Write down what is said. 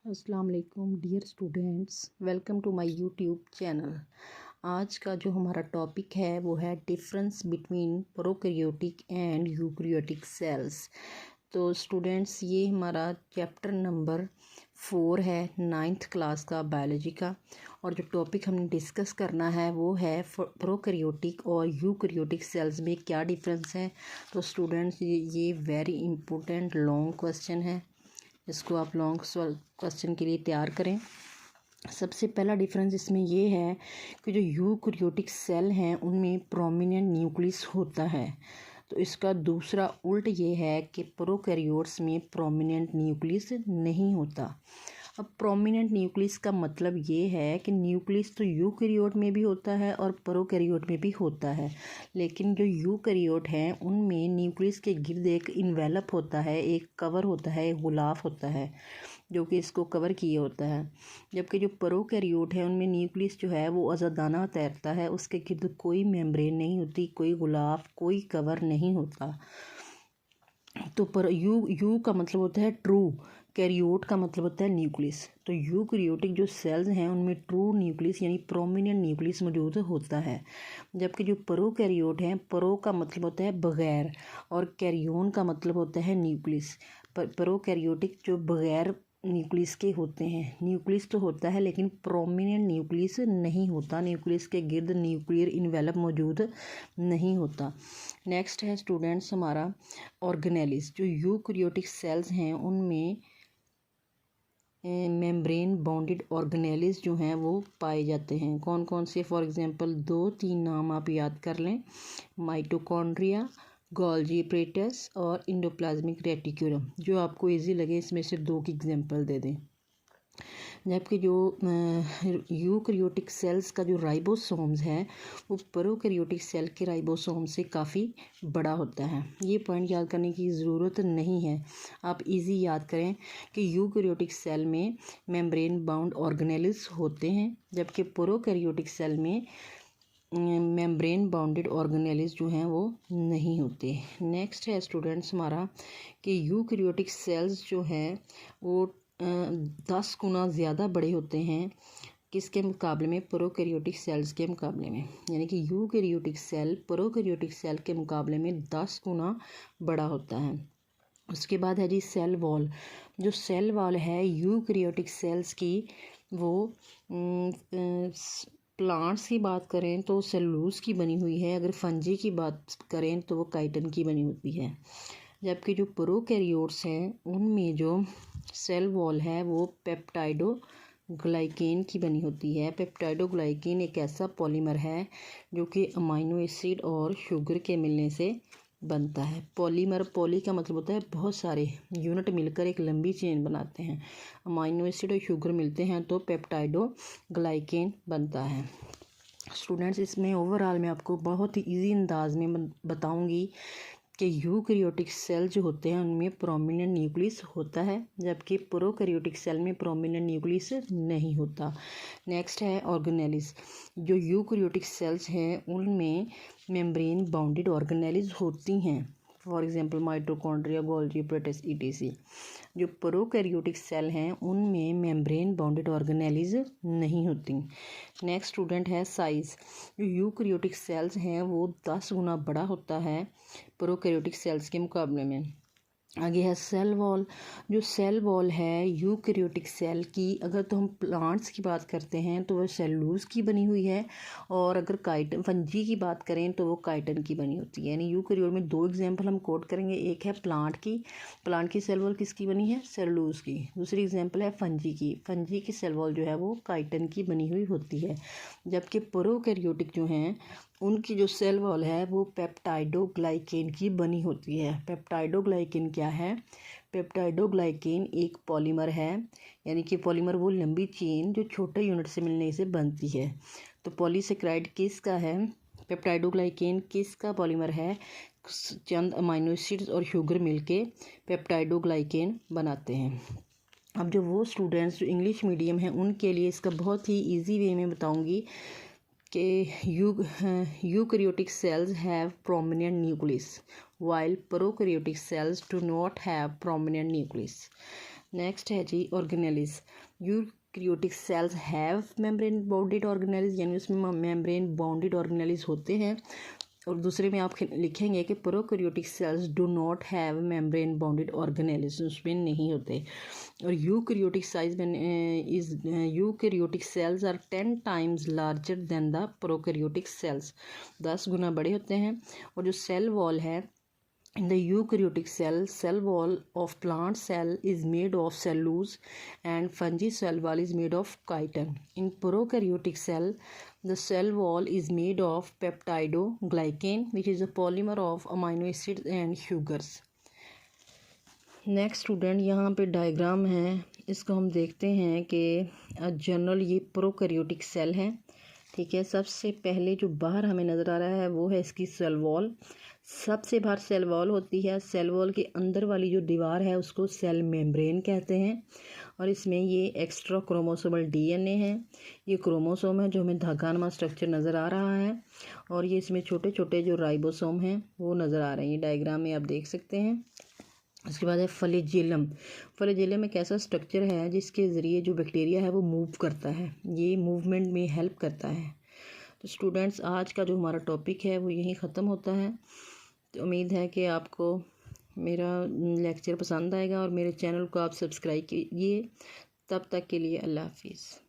अस्सलाम वालेकुम dear students, welcome to my YouTube channel. आज का जो हमारा टॉपिक है वो है difference between prokaryotic and eukaryotic cells. तो स्टूडेंट्स, ये हमारा चैप्टर नंबर 4 है 9th क्लास का बायोलॉजी का। और जो टॉपिक हमने डिस्कस करना है वो है प्रोकैरियोटिक और यूकैरियोटिक सेल्स में क्या डिफरेंस है। तो स्टूडेंट्स, ये वेरी इंपॉर्टेंट लॉन्ग क्वेश्चन है, इसको आप लॉन्ग क्वेश्चन के लिए तैयार करें। सबसे पहला डिफरेंस इसमें ये है कि जो यूकैरियोटिक सेल हैं उनमें प्रोमिनेंट न्यूक्लियस होता है। तो इसका दूसरा उल्ट ये है कि प्रोकैरियोट्स में प्रोमिनेंट न्यूक्लियस नहीं होता। अब प्रोमिनेंट न्यूक्लियस का मतलब ये है कि न्यूक्लियस तो यूकैरियोट में भी होता है और प्रोकैरियोट में भी होता है, लेकिन जो यूकैरियोट हैं उनमें न्यूक्लियस के गिर्द एक इन्वेलप होता है, एक कवर होता है, एक गुलाफ होता है जो कि इसको कवर किए होता है। जबकि जो प्रोकैरियोट है उनमें न्यूक्लियस जो है वो आज़ादाना तैरता है, उसके गिर्द कोई मेम्ब्रेन नहीं होती, कोई गुलाफ, कोई कवर नहीं होता। तो पर यू का मतलब होता है ट्रू, कैरियोट का मतलब होता है न्यूक्लियस। तो यूकैरियोटिक जो सेल्स हैं उनमें ट्रू न्यूक्लियस यानी प्रोमिनेंट न्यूक्लियस मौजूद होता है। जबकि जो प्रोकैरियोट हैं, प्रो का मतलब होता है बगैर और कैरियोन का मतलब होता है न्यूक्लियस। प्रोकैरियोटिक जो बगैर न्यूक्लियस के होते हैं, न्यूक्लियस तो होता है लेकिन प्रोमिनेंट न्यूक्लियस नहीं होता, न्यूक्लियस के गिर्द न्यूक्लियर इन्वेलप मौजूद नहीं होता। नेक्स्ट है स्टूडेंट्स हमारा ऑर्गेनेलिस। जो यूकैरियोटिक सेल्स हैं उनमें मेम्ब्रेन बाउंडेड ऑर्गेनेलिस जो हैं वो पाए जाते हैं। कौन कौन से? फॉर एग्जांपल 2-3 नाम आप याद कर लें, माइटोकॉन्ड्रिया, गोल्जी एपरेटस और इंडोप्लाज्मिक रेटिक्यूलम। जो आपको इजी लगे इसमें से 2 की एग्जांपल दे दें। जबकि जो यूकैरियोटिक सेल्स का जो राइबोसोम्स है वो प्रोकैरियोटिक सेल के राइबोसोम से काफ़ी बड़ा होता है। ये पॉइंट याद करने की ज़रूरत नहीं है, आप इजी याद करें कि यूकैरियोटिक सेल में मेम्ब्रेन बाउंड ऑर्गेनेल्स होते हैं, जबकि प्रोकैरियोटिक सेल में मेम्ब्रेन बाउंडेड ऑर्गेनेल्स जो हैं वो नहीं होते। नेक्स्ट है स्टूडेंट्स हमारा कि यूकैरियोटिक सेल्स जो हैं वो 10 गुना ज़्यादा बड़े होते हैं किसके मुकाबले में? प्रोकैरियोटिक सेल्स के मुकाबले में। यानी कि यूकैरियोटिक सेल प्रोकैरियोटिक सेल के मुकाबले में 10 गुना बड़ा होता है। उसके बाद है जी सेल वॉल। जो सेल वॉल है यूकैरियोटिक सेल्स की वो प्लांट्स की बात करें तो सेलुलोज की बनी हुई है, अगर फंजी की बात करें तो वो काइटिन की बनी होती है। जबकि जो प्रोकैरियोट्स हैं उनमें जो सेल वॉल है वो पेप्टाइडोग्लाइकेन की बनी होती है। पेप्टाइडोग्लाइकेन एक ऐसा पॉलीमर है जो कि अमाइनो एसिड और शुगर के मिलने से बनता है। पॉलीमर, पॉली का मतलब होता है बहुत सारे यूनिट मिलकर एक लंबी चेन बनाते हैं। अमाइनो एसिड और शुगर मिलते हैं तो पेप्टाइडोग्लाइकेन बनता है। स्टूडेंट्स, इसमें ओवरऑल मैं आपको बहुत ही ईजी अंदाज में बताऊंगी कि यूकैरियोटिक सेल जो होते हैं उनमें प्रोमिनेंट न्यूक्लियस होता है, जबकि प्रोकैरियोटिक सेल में प्रोमिनेंट न्यूक्लियस नहीं होता। नेक्स्ट है ऑर्गेनेलिस। जो यूकैरियोटिक सेल्स हैं उनमें मेम्ब्रेन बाउंडेड ऑर्गेनेलिस होती हैं, for example mitochondria, Golgi apparatus etc. जो प्रोकैरियोटिक सेल हैं उनमें मेम्ब्रेन बाउंडेड ऑर्गेनेलिस नहीं होती। नेक्स्ट स्टूडेंट है साइज़। जो यूकैरियोटिक सेल्स हैं वो 10 गुना बड़ा होता है प्रोकैरियोटिक सेल्स के मुकाबले में। आगे है सेल वॉल। जो सेल वॉल है यूकैरियोटिक सेल की, अगर तो हम प्लांट्स की बात करते हैं तो वह सेलुलोज की बनी हुई है, और अगर काइटन फंजी की बात करें तो वो काइटन की बनी होती है। यानी यूकैरियोट में 2 एग्जांपल हम कोट करेंगे, एक है प्लांट की सेल वॉल किसकी बनी है? सेलुलोज की। दूसरी एग्जांपल है फंजी की सेल वॉल जो है वो काइटन की बनी हुई होती है। जबकि प्रोकैरियोटिक जो हैं उनकी जो सेल वॉल है वो पेप्टाइडोग्लाइकेन की बनी होती है। पेप्टाइडोग्लाइकेन क्या है? पेप्टाइडोग्लाइकेन एक पॉलीमर है, यानी कि पॉलीमर वो लंबी चेन जो छोटे यूनिट से मिलने से बनती है। तो पॉलीसेकेराइड किसका है? पेप्टाइडोग्लाइकेन किसका पॉलीमर है? चंद अमाइनो एसिड्स और शुगर मिलके पेप्टाइडोग्लाइकेन बनाते हैं। अब जो वो स्टूडेंट्स जो इंग्लिश मीडियम हैं उनके लिए इसका बहुत ही ईजी वे में बताऊंगी कि eukaryotic cells have prominent nucleus while prokaryotic cells do not have prominent nucleus. Next है जी organelles. Eukaryotic cells have membrane bounded organelles, यानी उसमें मेम्ब्रेन बाउंडेड ऑर्गेनेलिस होते हैं। और दूसरे में आप लिखेंगे कि prokaryotic cells do not have membrane bounded organelles, उसमें नहीं होते। और eukaryotic size eukaryotic cells are 10 times larger than the prokaryotic cells, 10 गुना बड़े होते हैं। और जो सेल वॉल है in the eukaryotic cell wall of plant cell is made of cellulose and fungi cell wall is made of chitin. In prokaryotic cell, the cell wall is made of peptidoglycan, which is a polymer of amino acids and sugars. Next student, यहाँ पे diagram है, इसको हम देखते हैं कि general ये prokaryotic cell है। ठीक है, सबसे पहले जो बाहर हमें नज़र आ रहा है वो है इसकी सेल वॉल। सबसे बाहर सेल वॉल होती है। सेल वॉल के अंदर वाली जो दीवार है उसको सेल मेम्ब्रेन कहते हैं। और इसमें ये एक्स्ट्रा क्रोमोसोमल डीएनए है, ये क्रोमोसोम है जो हमें धागानुमा स्ट्रक्चर नज़र आ रहा है। और ये इसमें छोटे छोटे जो राइबोसोम हैं वो नज़र आ रहे हैं, ये डायग्राम में आप देख सकते हैं। उसके बाद है फ्लैजेलम। फ्लैजेलम एक ऐसा स्ट्रक्चर है जिसके ज़रिए जो बैक्टीरिया है वो मूव करता है, ये मूवमेंट में हेल्प करता है। तो स्टूडेंट्स, आज का जो हमारा टॉपिक है वो यहीं ख़त्म होता है। तो उम्मीद है कि आपको मेरा लेक्चर पसंद आएगा और मेरे चैनल को आप सब्सक्राइब कीजिए। तब तक के लिए अल्लाह हाफिज़।